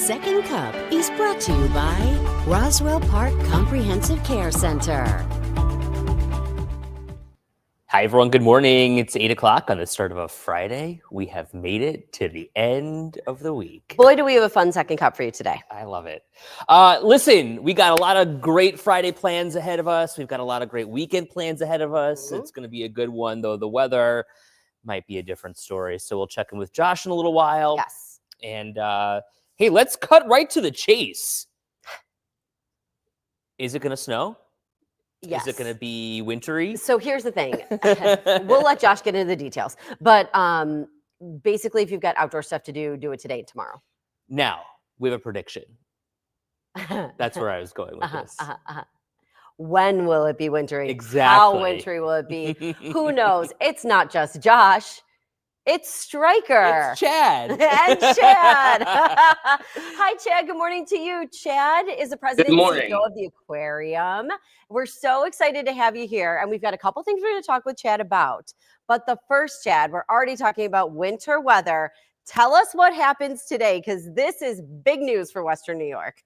Second Cup is brought to you by Roswell Park Comprehensive Care Center. Hi, everyone. Good morning. It's 8 o'clock on the start of a Friday. We have made it to the end of the week. Boy, do we have a fun Second Cup for you today. I love it. Listen, we got a lot of great Friday plans ahead of us. We've got a lot of great weekend plans ahead of us. It's going to be a good one, though the weather might be a different story. So we'll check in with Josh in a little while. Yes. And hey, let's cut right to the chase. Is it going to snow? Yes. Is it going to be wintry? So here's the thing. We'll let Josh get into the details. But basically, if you've got outdoor stuff to do, do it today and tomorrow. Now, we have a prediction. That's where I was going with this. When will it be wintry? Exactly. How wintry will it be? Who knows? It's not just Josh. It's Stryker. It's Chad. And Chad. Hi, Chad. Good morning to you. Chad is the president and CEO of the Aquarium. We're so excited to have you here. And we've got a couple things we're going to talk with Chad about. But the first, Chad, we're already talking about winter weather. Tell us what happens today, because this is big news for Western New York.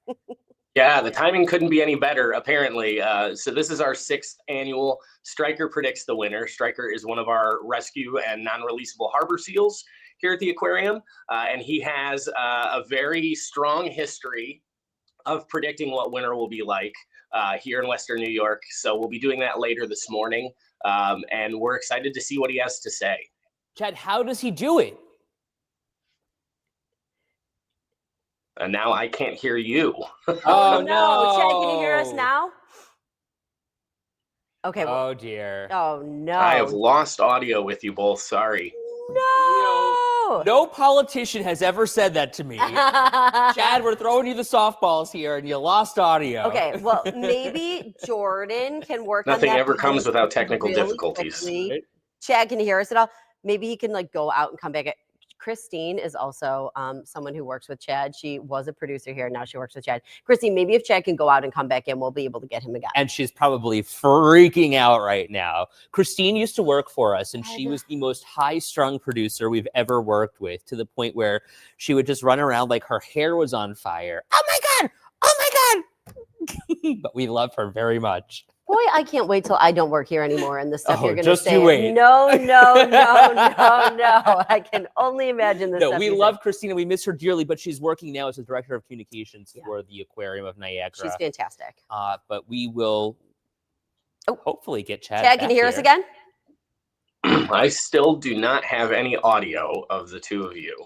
Yeah, the timing couldn't be any better, apparently. So this is our 6th annual Stryker Predicts the Winter. Stryker is one of our rescue and non-releasable harbor seals here at the aquarium. And he has a very strong history of predicting what winter will be like here in Western New York. So we'll be doing that later this morning. And we're excited to see what he has to say. Chad, how does he do it? And now I can't hear you. Oh, no. Chad, can you hear us now? Okay. Oh, dear. Oh, no. I have lost audio with you both. Sorry. No. No politician has ever said that to me. Chad, we're throwing you the softballs here, and you lost audio. Okay, well, maybe Jordan can work on that. Nothing ever comes without technical difficulties. Right? Chad, can you hear us at all? Maybe he can go out and come back. Christine is also someone who works with Chad. She was a producer here. Now she works with Chad. Christine, maybe if Chad can go out and come back in, we'll be able to get him again. And she's probably freaking out right now. Christine used to work for us, and she was the most high-strung producer we've ever worked with, to the point where she would just run around like her hair was on fire. Oh, my God! Oh, my God! But we love her very much. Boy, I can't wait till I don't work here anymore and the stuff you're going to say. Just you wait. No. I can only imagine this. No, we love Christina. We miss her dearly, but she's working now as the director of communications for the Aquarium of Niagara. She's fantastic. But we will hopefully get Chad. Chad, can you hear us again? I still do not have any audio of the two of you.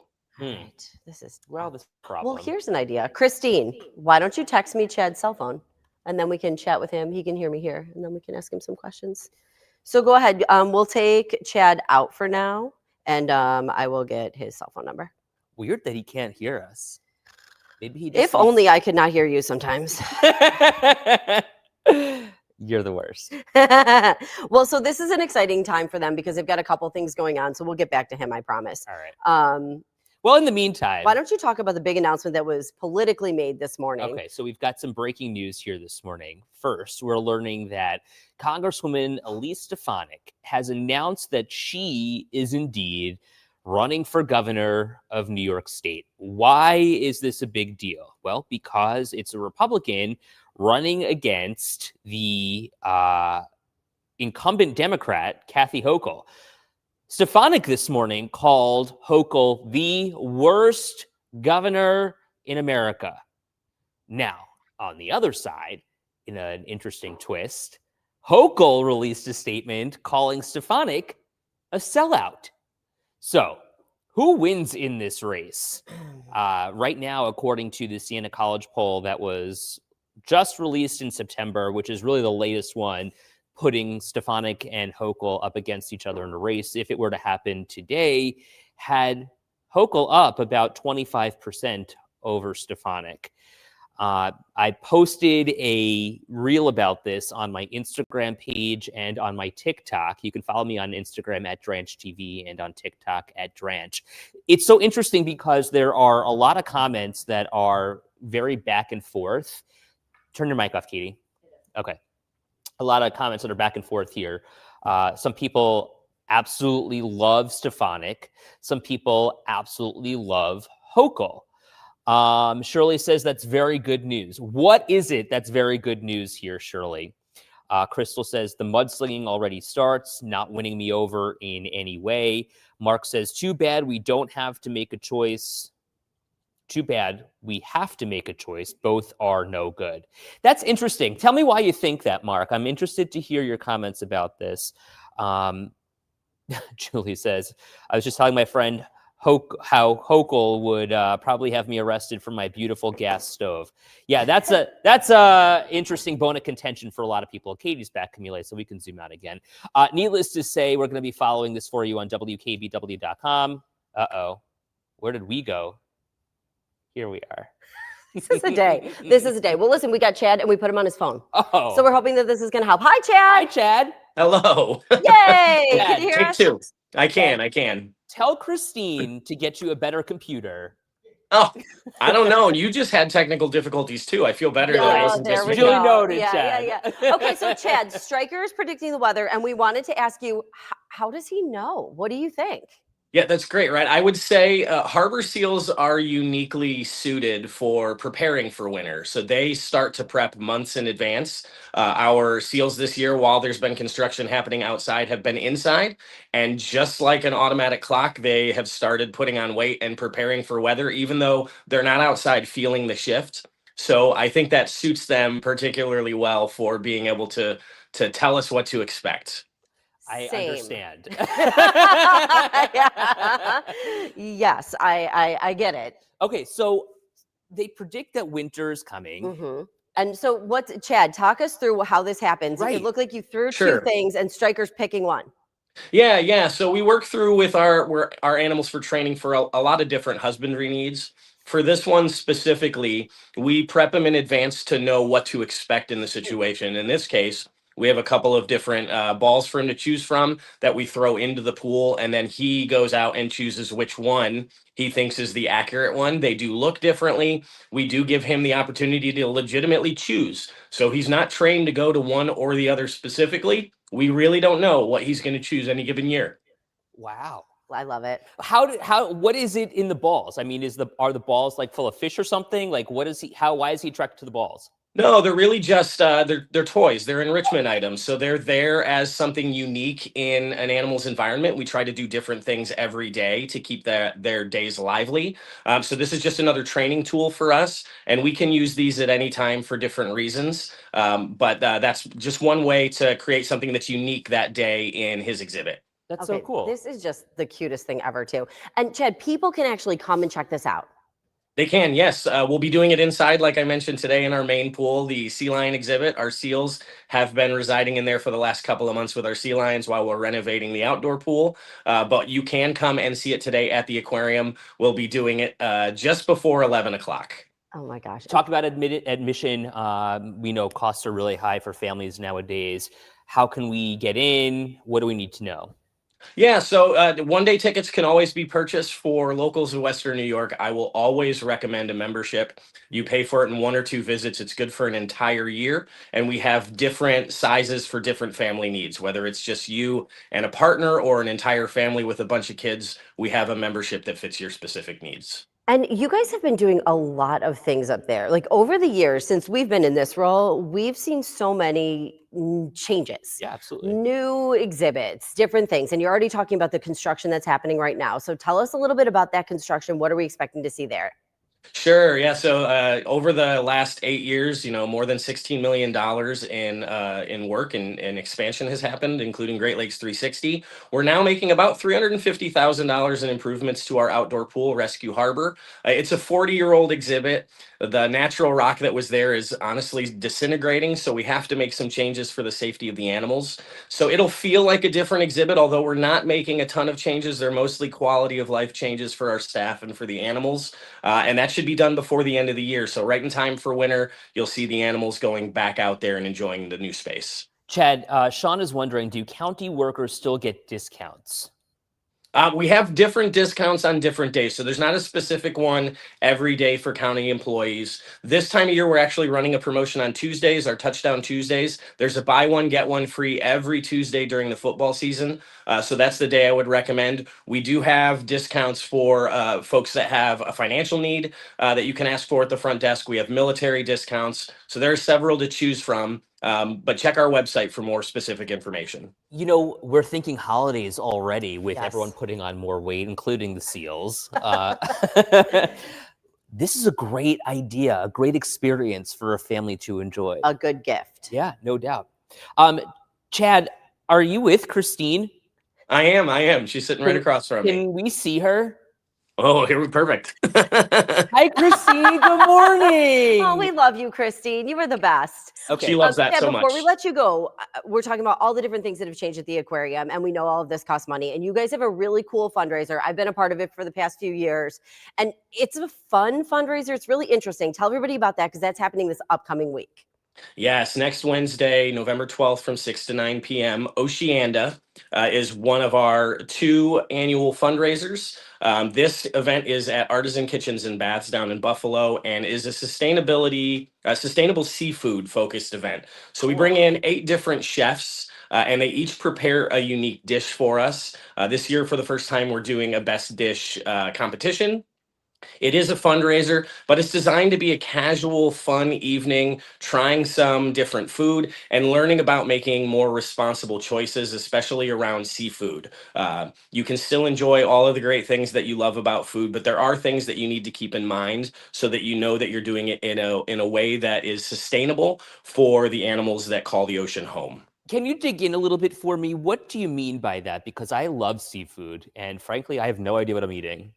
Right. This is this problem. Well, here's an idea. Christine, why don't you text me Chad's cell phone? And then we can chat with him. He can hear me here. And then we can ask him some questions. So go ahead. We'll take Chad out for now. And I will get his cell phone number. Weird that he can't hear us. Maybe he just If only I could not hear you sometimes. You're the worst. Well, so this is an exciting time for them because they've got a couple things going on. So we'll get back to him, I promise. All right. Well, in the meantime, why don't you talk about the big announcement that was politically made this morning? Okay, so we've got some breaking news here this morning. First, we're learning that Congresswoman Elise Stefanik has announced that she is indeed running for governor of New York State. Why is this a big deal? Well, because it's a Republican running against the incumbent Democrat, Kathy Hochul. Stefanik this morning called Hochul the worst governor in America. Now, on the other side, in an interesting twist, Hochul released a statement calling Stefanik a sellout. So, who wins in this race? Right now, according to the Siena College poll that was just released in September, which is really the latest one, putting Stefanik and Hochul up against each other in a race, if it were to happen today, had Hochul up about 25% over Stefanik. I posted a reel about this on my Instagram page and on my TikTok. You can follow me on Instagram at Dranch TV and on TikTok at Dranch. It's so interesting because there are a lot of comments that are very back and forth. Turn your mic off, Katie. Okay. A lot of comments that are back and forth here. Some people absolutely love Stefanik. Some people absolutely love Hochul. Shirley says that's very good news. What is it that's very good news here, Shirley? Crystal says the mudslinging already starts, not winning me over in any way. Mark says, too bad we don't have to make a choice. Too bad we have to make a choice. Both are no good. That's interesting. Tell me why you think that, Mark. I'm interested to hear your comments about this. Julie says, I was just telling my friend how Hochul would probably have me arrested for my beautiful gas stove. Yeah, that's a interesting bone of contention for a lot of people. Katie's back, Camille, so we can zoom out again. Needless to say, we're going to be following this for you on WKBW.com. Uh-oh. Where did we go? Here we are. This is a day. This is a day. Well, listen, we got Chad and we put him on his phone. Oh. So we're hoping that this is going to help. Hi, Chad. Hi, Chad. Hello. Yay. Chad, Can you hear Take us? two. I can. Tell Christine to get you a better computer. Oh, I don't know. You just had technical difficulties too. I feel better that it wasn't there just we me. Julie go. noted, Yeah, Chad. yeah. Okay, so Chad, Stryker is predicting the weather, and we wanted to ask you, how does he know? What do you think? Yeah, that's great, right? I would say harbor seals are uniquely suited for preparing for winter. So they start to prep months in advance. Our seals this year, while there's been construction happening outside, have been inside. And just like an automatic clock, they have started putting on weight and preparing for weather, even though they're not outside feeling the shift. So I think that suits them particularly well for being able to tell us what to expect. I Same. understand. Yeah. Yes, I get it. Okay, so they predict that winter is coming. Mm-hmm. And so Chad, talk us through how this happens. Right. It looked like you threw Sure. two things and Stryker's picking one. Yeah. So we work through with our animals for training for a lot of different husbandry needs. For this one specifically, we prep them in advance to know what to expect in the situation. In this case, we have a couple of different balls for him to choose from that we throw into the pool, and then he goes out and chooses which one he thinks is the accurate one. They do look differently. We do give him the opportunity to legitimately choose. So he's not trained to go to one or the other specifically. We really don't know what he's going to choose any given year. Wow. I love it. What is it in the balls? I mean, are the balls like full of fish or something? Like why is he attracted to the balls? No, they're really just they're toys. They're enrichment items. So they're there as something unique in an animal's environment. We try to do different things every day to keep their days lively. So this is just another training tool for us, and we can use these at any time for different reasons. But that's just one way to create something that's unique that day in his exhibit. That's Okay, so cool. This is just the cutest thing ever, too. And Chad, people can actually come and check this out. They can, yes. We'll be doing it inside, like I mentioned today, in our main pool, the sea lion exhibit. Our seals have been residing in there for the last couple of months with our sea lions while we're renovating the outdoor pool. But you can come and see it today at the aquarium. We'll be doing it just before 11 o'clock. Oh my gosh. Talk about admission. We know costs are really high for families nowadays. How can we get in? What do we need to know? Yeah, so one-day tickets can always be purchased for locals in Western New York. I will always recommend a membership. You pay for it in 1 or 2 visits. It's good for an entire year. And we have different sizes for different family needs, whether it's just you and a partner or an entire family with a bunch of kids. We have a membership that fits your specific needs. And you guys have been doing a lot of things up there. Like over the years, since we've been in this role, we've seen so many changes. Yeah, absolutely. New exhibits, different things. And you're already talking about the construction that's happening right now. So tell us a little bit about that construction. What are we expecting to see there? Sure. Yeah. So over the last 8 years, more than $16 million in work and expansion has happened, including Great Lakes 360. We're now making about $350,000 in improvements to our outdoor pool, Rescue Harbor. It's a 40-year-old exhibit. The natural rock that was there is honestly disintegrating, so we have to make some changes for the safety of the animals. So it'll feel like a different exhibit, although we're not making a ton of changes. They're mostly quality of life changes for our staff and for the animals. And that should be done before the end of the year. So right in time for winter, you'll see the animals going back out there and enjoying the new space. Chad, Sean is wondering, do county workers still get discounts? We have different discounts on different days. So there's not a specific one every day for county employees. This time of year, we're actually running a promotion on Tuesdays, our Touchdown Tuesdays. There's a buy one, get one free every Tuesday during the football season. So that's the day I would recommend. We do have discounts for folks that have a financial need that you can ask for at the front desk. We have military discounts. So there are several to choose from. But check our website for more specific information. You know, we're thinking holidays already with Yes. everyone putting on more weight, including the seals. This is a great idea, a great experience for a family to enjoy. A good gift. Yeah, no doubt. Chad, are you with Christine? I am. She's sitting right across from me. Can we see her? Oh, here we perfect. Hi, Christine. Good morning. Oh, we love you, Christine. You were the best. Okay. She loves that Chad, so before much. we let you go, we're talking about all the different things that have changed at the aquarium, and we know all of this costs money. And you guys have a really cool fundraiser. I've been a part of it for the past few years, and it's a fun fundraiser. It's really interesting. Tell everybody about that because that's happening this upcoming week. Yes, next Wednesday, November 12th from 6 to 9 p.m. Oceanda is one of our 2 annual fundraisers. This event is at Artisan Kitchens and Baths down in Buffalo and is a sustainable seafood focused event. So we bring in 8 different chefs and they each prepare a unique dish for us. This year, for the first time, we're doing a best dish competition. It is a fundraiser, but it's designed to be a casual, fun evening, trying some different food and learning about making more responsible choices, especially around seafood. You can still enjoy all of the great things that you love about food, but there are things that you need to keep in mind so that you know that you're doing it in a way that is sustainable for the animals that call the ocean home. Can you dig in a little bit for me? What do you mean by that? Because I love seafood, and frankly, I have no idea what I'm eating.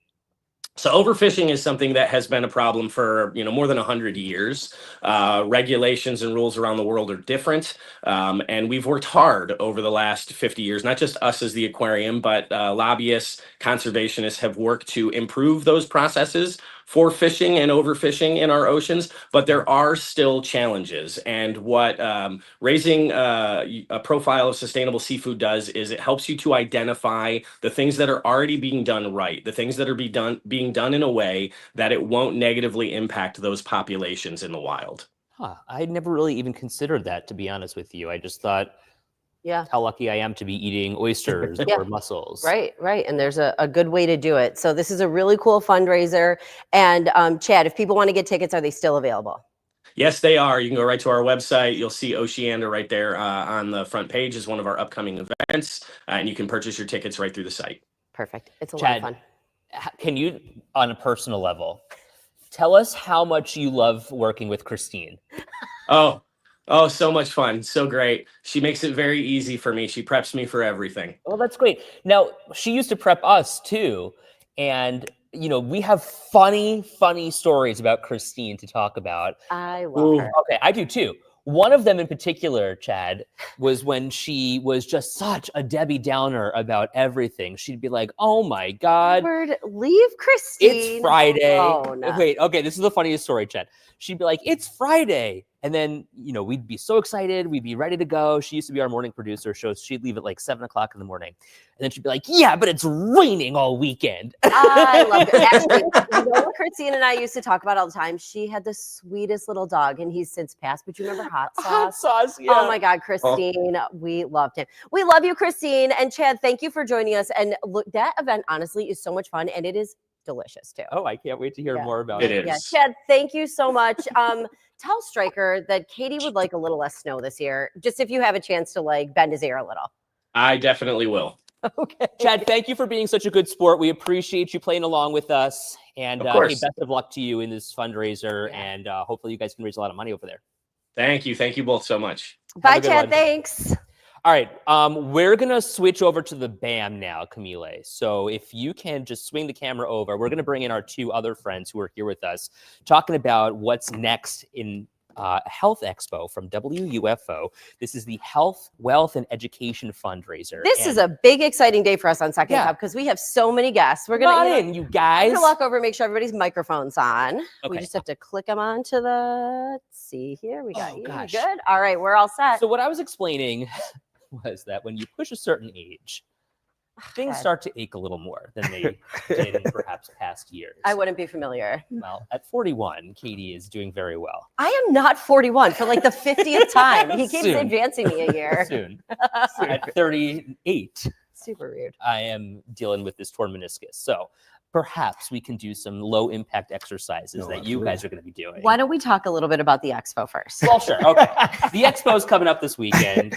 So overfishing is something that has been a problem for more than 100 years. Regulations and rules around the world are different, and we've worked hard over the last 50 years. Not just us as the aquarium, but lobbyists, conservationists have worked to improve those processes for fishing and overfishing in our oceans. But there are still challenges, and what raising a profile of sustainable seafood does is it helps you to identify the things that are already being done right, the things that are being done in a way that it won't negatively impact those populations in the wild. Huh. I never really even considered that, to be honest with you. I just thought, Yeah. how lucky I am to be eating oysters Yeah. or mussels. Right. And there's a good way to do it. So this is a really cool fundraiser. And Chad, if people want to get tickets, are they still available? Yes, they are. You can go right to our website. You'll see Oceanda right there on the front page as one of our upcoming events, and you can purchase your tickets right through the site. Perfect. It's a Chad, lot of fun. can you, on a personal level, tell us how much you love working with Christine? Oh, so much fun. So great. She makes it very easy for me. She preps me for everything. Well, that's great. Now, she used to prep us too. And, we have funny stories about Christine to talk about. I love her. Okay, I do too. One of them in particular, Chad, was when she was just such a Debbie Downer about everything. She'd be like, oh my God. Edward, leave Christine. It's Friday. Oh, no. Wait, okay, this is the funniest story, Chad. She'd be like, it's Friday. And then, we'd be so excited. We'd be ready to go. She used to be our morning producer, so she'd leave at like 7 o'clock in the morning. And then she'd be like, yeah, but it's raining all weekend. I love it. Actually, what Christine and I used to talk about all the time? She had the sweetest little dog, and he's since passed. But you remember Hot Sauce? Hot Sauce, yeah. Oh my God, Christine, we loved him. We love you, Christine. And Chad, thank you for joining us. And look, that event honestly is so much fun, and it is delicious too. Oh, I can't wait to hear more about It it. is. Yeah, Chad, thank you so much. Tell Stryker that Katie would like a little less snow this year, just if you have a chance to bend his ear a little. I definitely will. Okay. Chad, thank you for being such a good sport. We appreciate you playing along with us. And Of course. hey, best of luck to you in this fundraiser. And hopefully you guys can raise a lot of money over there. Thank you. Thank you both so much. Bye, a good Chad. one. Thanks. All right, we're gonna switch over to the BAM now, Camille. So if you can just swing the camera over, we're gonna bring in our 2 other friends who are here with us, talking about what's next in Health Expo from WUFO. This is the Health, Wealth, and Education fundraiser. This is a big, exciting day for us on Second Cup because we have so many guests. We're gonna you guys. I'm gonna walk over and make sure everybody's microphone's on. We Okay. just have to click them onto the. Let's see here. We got Oh, you. gosh. Good. All right, we're all set. So what I was explaining was that when you push a certain age, things start to ache a little more than they did in perhaps past years. I wouldn't be familiar. Well, at 41, Katie is doing very well. I am not 41 for like the 50th time. He keeps Soon. advancing me a year. Soon. At 38, Super weird. I am dealing with this torn meniscus. So perhaps we can do some low impact exercises that you guys are going to be doing. Why don't we talk a little bit about the expo first? Well, sure. Okay. The expo is coming up this weekend,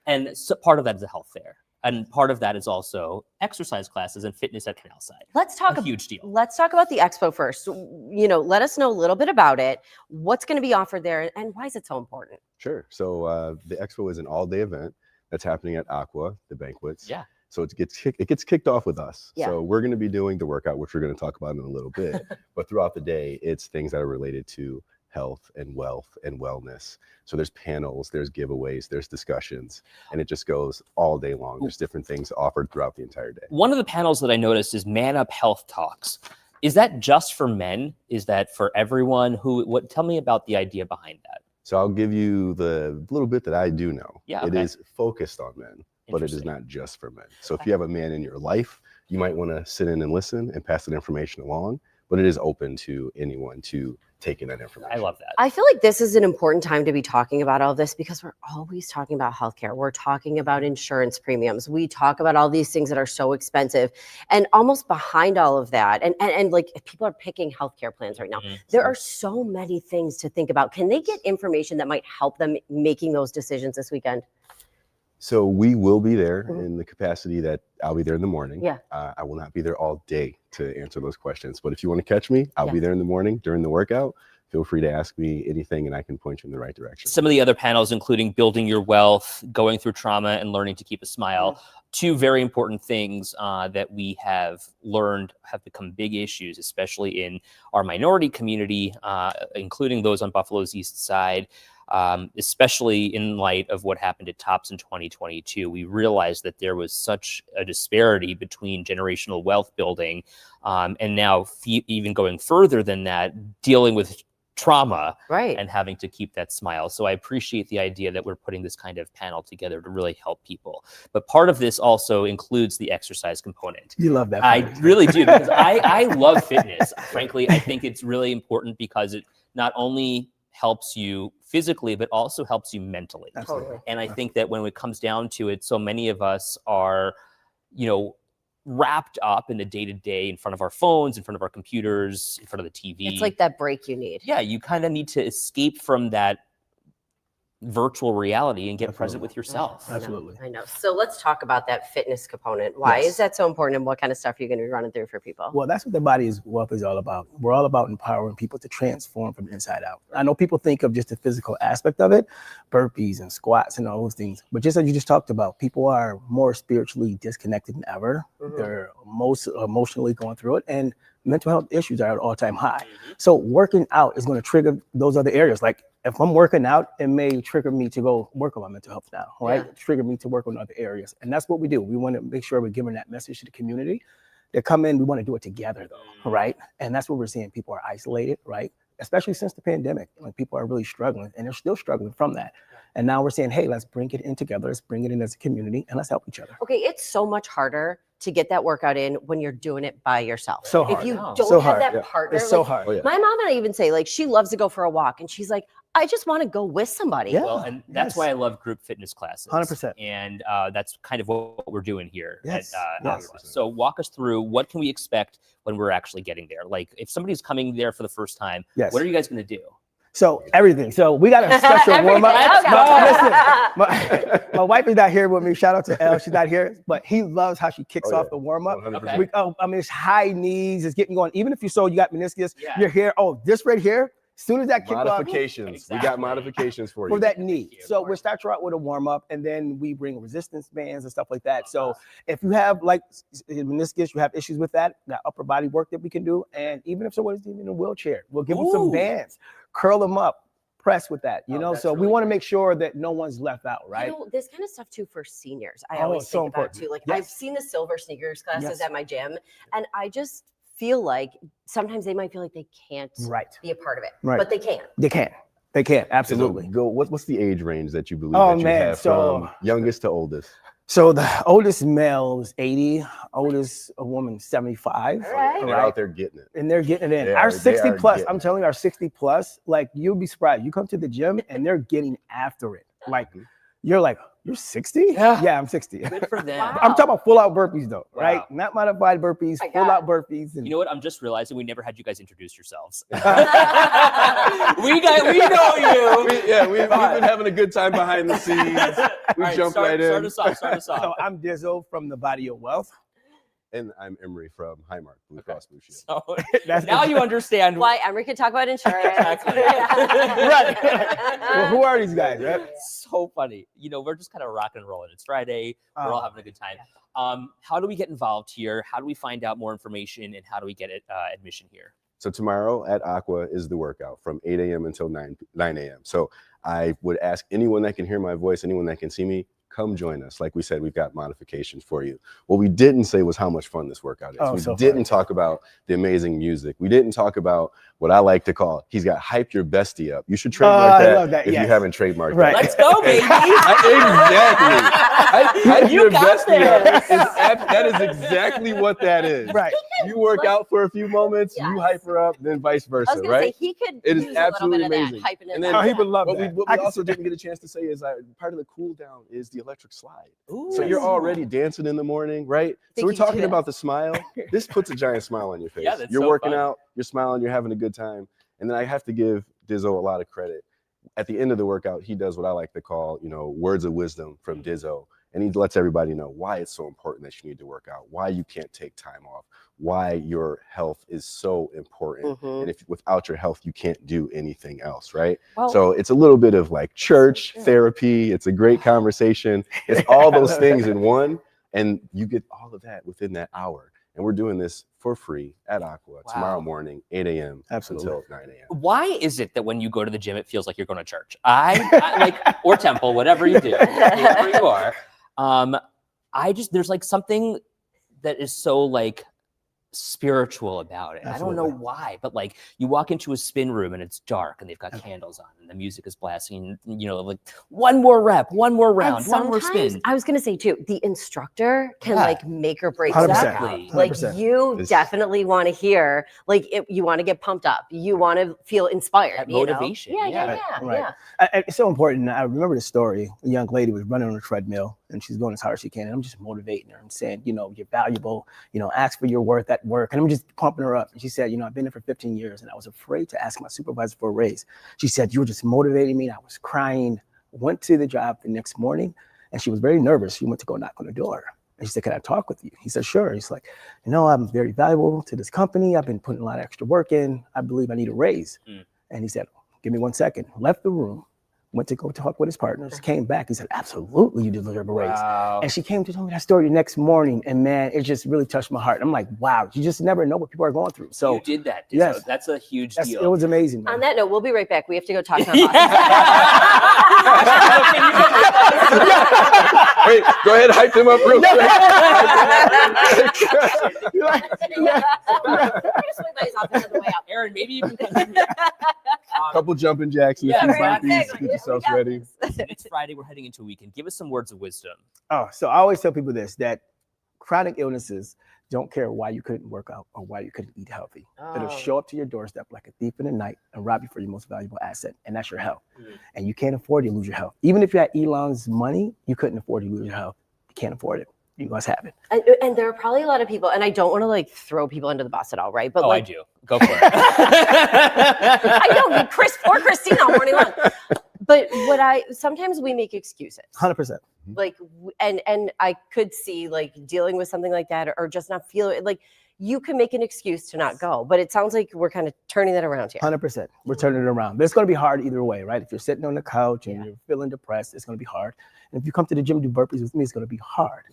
and so part of that is a health fair. And part of that is also exercise classes and fitness at Canalside. Let's talk a huge deal. Let's talk about the expo first. Let us know a little bit about it. What's going to be offered there, and why is it so important? Sure. So the expo is an all-day event that's happening at Aqua, the banquets. Yeah. So it gets kicked off with us. Yeah. So we're going to be doing the workout, which we're going to talk about in a little bit. But throughout the day, it's things that are related to health and wealth and wellness. So there's panels, there's giveaways, there's discussions, and it just goes all day long. There's different things offered throughout the entire day. One of the panels that I noticed is Man Up Health Talks. Is that just for men? Is that for everyone? Tell me about the idea behind that. So I'll give you the little bit that I do know. Yeah, It okay. is focused on men, but it is Interesting. not just for men. So if you have a man in your life, you might want to sit in and listen and pass that information along, but it is open to anyone to take in that information. I love that. I feel like this is an important time to be talking about all this because we're always talking about healthcare. We're talking about insurance premiums. We talk about all these things that are so expensive, and almost behind all of that, and like if people are picking healthcare plans right now, there are so many things to think about. Can they get information that might help them making those decisions this weekend? So we will be there in the capacity that I'll be there in the morning. Yeah. I will not be there all day to answer those questions. But if you want to catch me, I'll be there in the morning during the workout. Feel free to ask me anything and I can point you in the right direction. Some of the other panels, including building your wealth, going through trauma, and learning to keep a smile. Two very important things that we have learned have become big issues, especially in our minority community, including those on Buffalo's East Side. Especially in light of what happened at TOPS in 2022, we realized that there was such a disparity between generational wealth building and now even going further than that, dealing with trauma and having to keep that smile. So I appreciate the idea that we're putting this kind of panel together to really help people. But part of this also includes the exercise component. You love that. I really do, because I love fitness. Frankly, I think it's really important because it not only helps you physically, but also helps you mentally. Totally. And I think that when it comes down to it, so many of us are, wrapped up in the day-to-day in front of our phones, in front of our computers, in front of the TV. It's like that break you need. Yeah, you kind of need to escape from that virtual reality and get present with yourself. Absolutely. I know. So let's talk about that fitness component. Why is that so important, and what kind of stuff you're going to be running through for people? Well, that's what the body is wealth is all about. We're all about empowering people to transform from the inside out. I know people think of just the physical aspect of it, burpees and squats and all those things. But just as you just talked about, people are more spiritually disconnected than ever. They're most emotionally going through it, and mental health issues are at all-time high. So working out is going to trigger those other areas. Like if I'm working out, it may trigger me to go work on my mental health now, right? Yeah. Trigger me to work on other areas. And that's what we do. We want to make sure we're giving that message to the community. They come in, we want to do it together though, right? And that's what we're seeing. People are isolated, right? Especially since the pandemic, like people are really struggling, and they're still struggling from that. And now we're saying, hey, let's bring it in together. Let's bring it in as a community, and let's help each other. Okay, it's so much harder to get that workout in when you're doing it by yourself. So hard. If you No. don't So have hard, that partner, It's so like, hard. Oh, yeah. my mom and I even say, like, she loves to go for a walk, and she's like, I just want to go with somebody. Yeah. Well, and that's Yes. why I love group fitness classes. 100%. And that's kind of what we're doing here Yes, at yes. Aqua. So walk us through, what can we expect when we're actually getting there? Like if somebody's coming there for the first time, Yes. what are you guys going to do? So everything. So we got a special warm up. Okay. Listen, my wife is not here with me. Shout out to Elle. She's not here, but he loves how she kicks Oh, off yeah. the warm up. 100%. I mean, it's high knees. It's getting going. Even if you got meniscus, Yeah. you're here. Oh, this right here. As soon as that kick off, Modifications. We Exactly. got modifications for you. for that knee. you. So we'll start you out with a warm up, and then we bring resistance bands and stuff like that. So if you have like meniscus, you have issues with that upper body work that we can do. And even if someone is in a wheelchair, we'll give them some Ooh. bands, curl them up, press with that, Oh, that's so we really want to make sure that no one's left out, right? This kind of stuff too for seniors. I Oh, always it's so think about important. too. Like Yes. I've seen the silver sneakers classes Yes. at my gym, and I just feel like sometimes they might feel like they can't Right. be a part of it, Right. but they can. They can. They can. So Absolutely. go. What's the age range that you believe Oh, that you man, have so- from youngest to oldest? So the oldest male is 80, oldest woman 75. Right. They're out there getting it. And they're getting it in. They Our are 60 plus, getting I'm it. telling you, our 60 plus, like you'll be surprised. You come to the gym and they're getting after it. Like you're like, you're 60? Yeah, I'm 60. Good for them. Wow. I'm talking about full out burpees though, Wow. right? Not modified burpees, My full God. out burpees. And You know what? I'm just realizing we never had you guys introduce yourselves. we know you. We've been having a good time behind the scenes. We All right, jumped start right in. Start us off. So I'm Dizzo from the Body of Wealth. And I'm Emery from Highmark, Blue Cross Blue Shield. So That's now you understand Why Emery can talk about insurance. Exactly. right. Well, who are these guys, right? So funny. You know, we're just kind of rocking and rolling. It's Friday. We're all having a good time. How do we get involved here? How do we find out more information, and how do we get admission here? So tomorrow at Aqua is the workout from 8 a.m. until 9 a.m. So I would ask anyone that can hear my voice, anyone that can see me, come join us. Like we said, we've got modifications for you. What we didn't say was how much fun this workout is. Oh, We so didn't fun. talk about the amazing music. We didn't talk about what I like to call, he's got hype your bestie up. You should trademark I love that, if yes. you haven't trademarked Right. that. Let's go, baby. Exactly. Hype You your got bestie up this. that is exactly what that is. Right. You work out for a few moments, Yes. you hype her up, then vice I versa, was gonna right? say he could It is use a little absolutely bit of amazing. that hyping it And then- up. Oh, he would love What that. we I can also see- didn't get a chance to say is part of the cool down is the electric slide. Ooh. So you're already dancing in the morning, right? Think So we're you can do talking that. about the smile. This puts a giant smile on your face. Yeah, that's You're so working fun. out, you're smiling, you're having a good time. And then I have to give Dizzo a lot of credit. At the end of the workout, he does what I like to call, words of wisdom from Dizzo. And he lets everybody know why it's so important that you need to work out, why you can't take time off, why your health is so important. Mhm. And if without your health, you can't do anything else, right? Well, So it's a little bit of like church therapy. It's a great conversation. It's all those things in one, and you get all of that within that hour. And we're doing this for free at Aqua tomorrow morning, 8 a.m. Absolutely. until 9 a.m. Why is it that when you go to the gym, it feels like you're going to church? I like, or temple, whatever you do, wherever you are. There's like something that is so like spiritual about it. I don't know Absolutely. why, but like you walk into a spin room and it's dark and they've got candles on and the music is blasting, like one more rep, one more round, and one more sometimes, spin. I was gonna say too, the instructor can Yeah. like make or break 100%. that. Exactly. Like 100%. you It's- definitely want to hear, you want to get pumped up, you want to feel inspired, That you know? motivation, Yeah, yeah. yeah, Right. yeah. It's so important. I remember the story. A young lady was running on a treadmill and she's going as hard as she can. And I'm just motivating her and saying, you're valuable, ask for your worth at work. And I'm just pumping her up. And she said, I've been there for 15 years and I was afraid to ask my supervisor for a raise. She said, you were just motivating me. I was crying, went to the job the next morning and she was very nervous. She went to go knock on the door. And she said, can I talk with you? He said, sure. He's like, I'm very valuable to this company. I've been putting a lot of extra work in. I believe I need a raise. And he said, give me 1 second. Left the room, went to go talk with his partners, came back. He said, absolutely, you deserve a raise. Wow. And she came to tell me that story the next morning. And man, it just really touched my heart. I'm like, wow, you just never know what people are going through. So You did that. yes. So that's a huge it deal. was amazing. Man. On that note, we'll be right back. We have to go talk to our Wait, go ahead, hype them up real quick. Aaron, maybe you can continue. Couple jumping jacks and Yeah, a few right. burpees. Exactly. Get yourselves We got ready. It's Friday. We're heading into a weekend. Give us some words of wisdom. So I always tell people this, that chronic illnesses don't care why you couldn't work out or why you couldn't eat healthy. It'll show up to your doorstep like a thief in the night and rob you for your most valuable asset, and that's your health. And you can't afford to lose your health. Even if you had Elon's money, you couldn't afford to lose your health. You can't afford it. You must have it. And there are probably a lot of people, and I don't want to throw people under the bus at all, right? But I do. Go for it. I know, Chris or Christina all morning long. But sometimes we make excuses. 100%. And I could see dealing with something like that or just not feel it. You can make an excuse to not go, but it sounds like we're kind of turning that around here. 100%. We're turning it around. But it's going to be hard either way, right? If you're sitting on the couch and you're feeling depressed, it's going to be hard. And if you come to the gym and do burpees with me, it's going to be hard.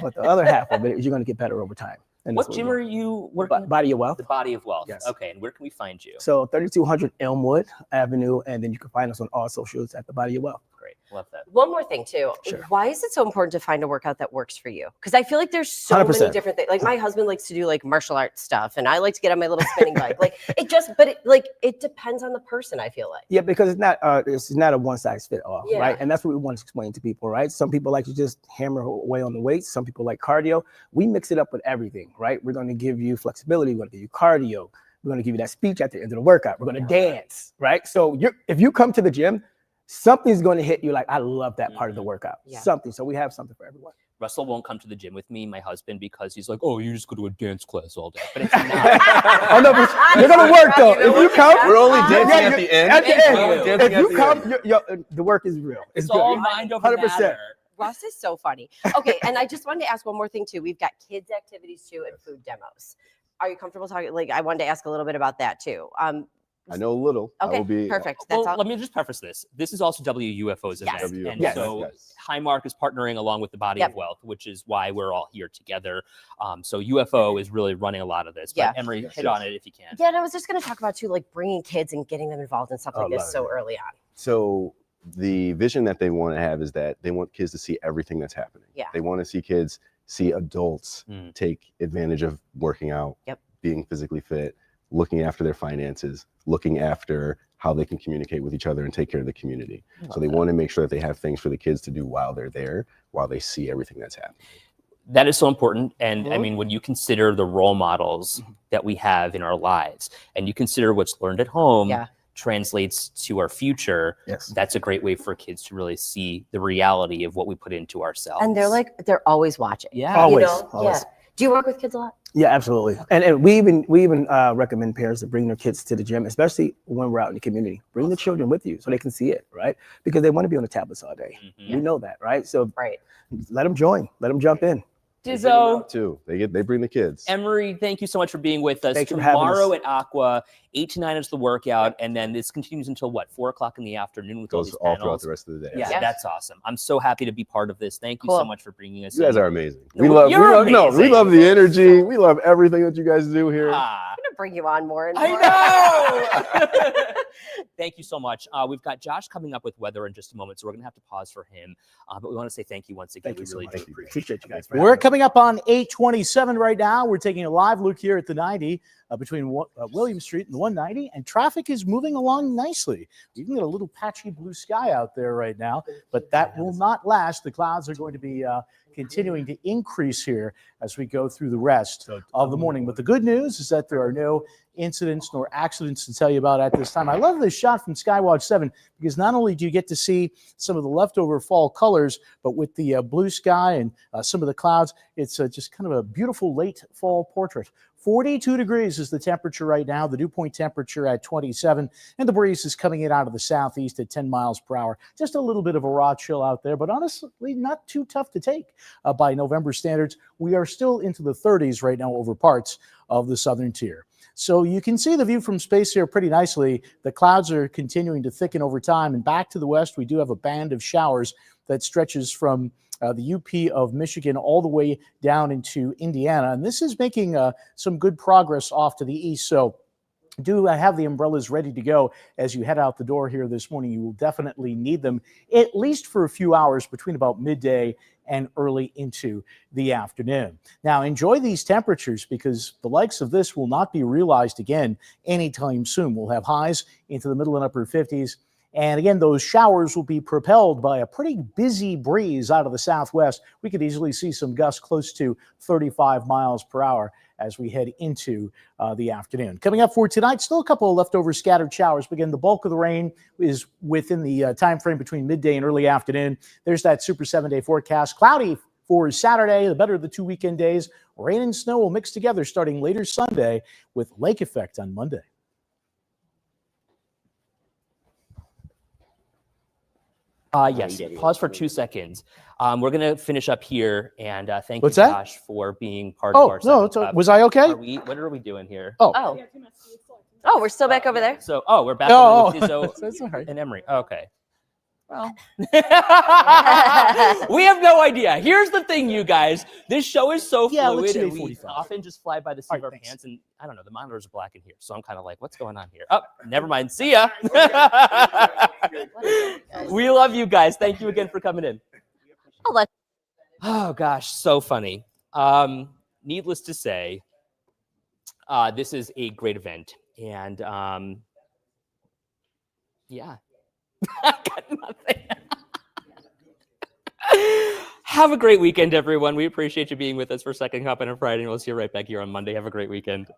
But the other half of it is you're going to get better over time. And What gym are you working? Body of Wealth. The Body of Wealth. Yes. Okay, and where can we find you? So 3200 Elmwood Avenue, and then you can find us on all socials at the Body of Wealth. great. Love that. One more thing too. Sure. Why is it so important to find a workout that works for you? Because I feel like there's so 100%. many different things. Like my husband likes to do like martial arts stuff, and I like to get on my little spinning bike. Like it depends on the person. I feel like. Yeah, because it's not a one size fit all, Yeah. right? And that's what we want to explain to people, right? Some people like to just hammer away on the weights. Some people like cardio. We mix it up with everything, right? We're going to give you flexibility. We're going to give you cardio. We're going to give you that speech at the end of the workout. We're going to dance, right? So if you come to the gym, something's going to hit you like, I love that part of the workout. Yeah. Something. So we have something for everyone. Russell won't come to the gym with me, my husband, because he's like, oh, you just go to a dance class all day. But it's not. Oh, no, but you're going to work though. If you come, We're only dancing at the end. At the We're only end. dancing If at you the come, end. the work is real. It's good. all mind over 100%. matter. Russ is so funny. Okay, and I just wanted to ask one more thing too. We've got kids activities too and food demos. Are you comfortable talking? Like, I wanted to ask a little bit about that too. I know a little. I Okay, will be, perfect. That's Well, all. let me just preface this. This is also WUFO's Yes. event. And Yes. so Yes. Highmark is partnering along with the Body Yep. of Wealth, which is why we're all here together. So UFO is really running a lot of this. But Yeah. Emery, Yes, hit yes. on it if you can. Yeah, and I was just going to talk about too, like bringing kids and getting them involved in stuff like love this so it. early on. So the vision that they want to have is that they want kids to see everything that's happening. Yeah. They want to see kids see adults take advantage of working out, Yep. being physically fit, looking after their finances, looking after how they can communicate with each other and take care of the community. So they want to make sure that they have things for the kids to do while they're there, while they see everything that's happening. That is so important. And I mean, when you consider the role models that we have in our lives and you consider what's learned at home Yeah. translates to our future, Yes. that's a great way for kids to really see the reality of what we put into ourselves. And they're always watching. Yeah. Always. Yeah. Do you work with kids a lot? Yeah, absolutely. And we even recommend parents to bring their kids to the gym, especially when we're out in the community. Bring the children with you so they can see it, right? Because they want to be on the tablets all day. Mhm. We know that, right? So Right. let them join. Let them jump in. Dizzo, Too. They bring the kids. Emery, thank you so much for being with us. Thanks for having us. Tomorrow at Aqua, 8 to 9 is the workout, and then this continues until what, 4 o'clock in the afternoon with all Goes these all throughout panels. the rest of the day. Yeah, Yeah. that's awesome. I'm so happy to be part of this. Thank you so Cool. much for bringing us. You guys in. are amazing. You're We love amazing. the energy. We love everything that you guys do here. Ah, I'm going to bring you on more and more. I know. Thank you so much. We've got Josh coming up with weather in just a moment, so we're going to have to pause for him. But we want to say thank you once again. Thank you so really much. do appreciate Appreciate you guys. for We're having us. coming up on 827 right now. We're taking a live look here at the 90 between William Street and the 190, and traffic is moving along nicely. You can get a little patchy blue sky out there right now, but that will not last. The clouds are going to be continuing to increase here as we go through the rest of the morning. But the good news is that there are no incidents nor accidents to tell you about at this time. I love this shot from Skywatch 7 because not only do you get to see some of the leftover fall colors, but with the blue sky and some of the clouds, it's just kind of a beautiful late fall portrait. 42 degrees is the temperature right now, the dew point temperature at 27, and the breeze is coming in out of the southeast at 10 miles per hour. Just a little bit of a raw chill out there, but honestly not too tough to take by November standards. We are still into the 30s right now over parts of the southern tier. So you can see the view from space here pretty nicely. The clouds are continuing to thicken over time, and back to the west, we do have a band of showers that stretches from the UP of Michigan all the way down into Indiana. And this is making some good progress off to the east. So do have the umbrellas ready to go as you head out the door here this morning. You will definitely need them at least for a few hours between about midday and early into the afternoon. Now, enjoy these temperatures because the likes of this will not be realized again anytime soon. We'll have highs into the middle and upper 50s. And again, those showers will be propelled by a pretty busy breeze out of the southwest. We could easily see some gusts close to 35 miles per hour as we head into the afternoon. Coming up for tonight, still a couple of leftover scattered showers. But again, the bulk of the rain is within the time frame between midday and early afternoon. There's that super 7-day forecast. Cloudy for Saturday, the better of the 2 weekend days. Rain and snow will mix together starting later Sunday with lake effect on Monday. Yes, pause for 2 seconds. We're going to finish up here, and thank What's you, that? Josh, for being part of Oh, our no, segment. was I okay? What are we doing here? Oh, we're still back over there. So, we're back Oh, over with Dizzo that's all right. and Emery. Okay. Well, we have no idea. Here's the thing, you guys. This show is so let's fluid, do and we 45. often just fly by the seat All of right, our thanks. pants. And I don't know, the monitors are black in here, so I'm kind of like, what's going on here? Oh, never mind. See ya. We love you guys. Thank you again for coming in. Oh gosh, so funny. Needless to say, this is a great event, and yeah. I got nothing. Have a great weekend, everyone. We appreciate you being with us for Second Cup on a Friday, and we'll see you right back here on Monday. Have a great weekend.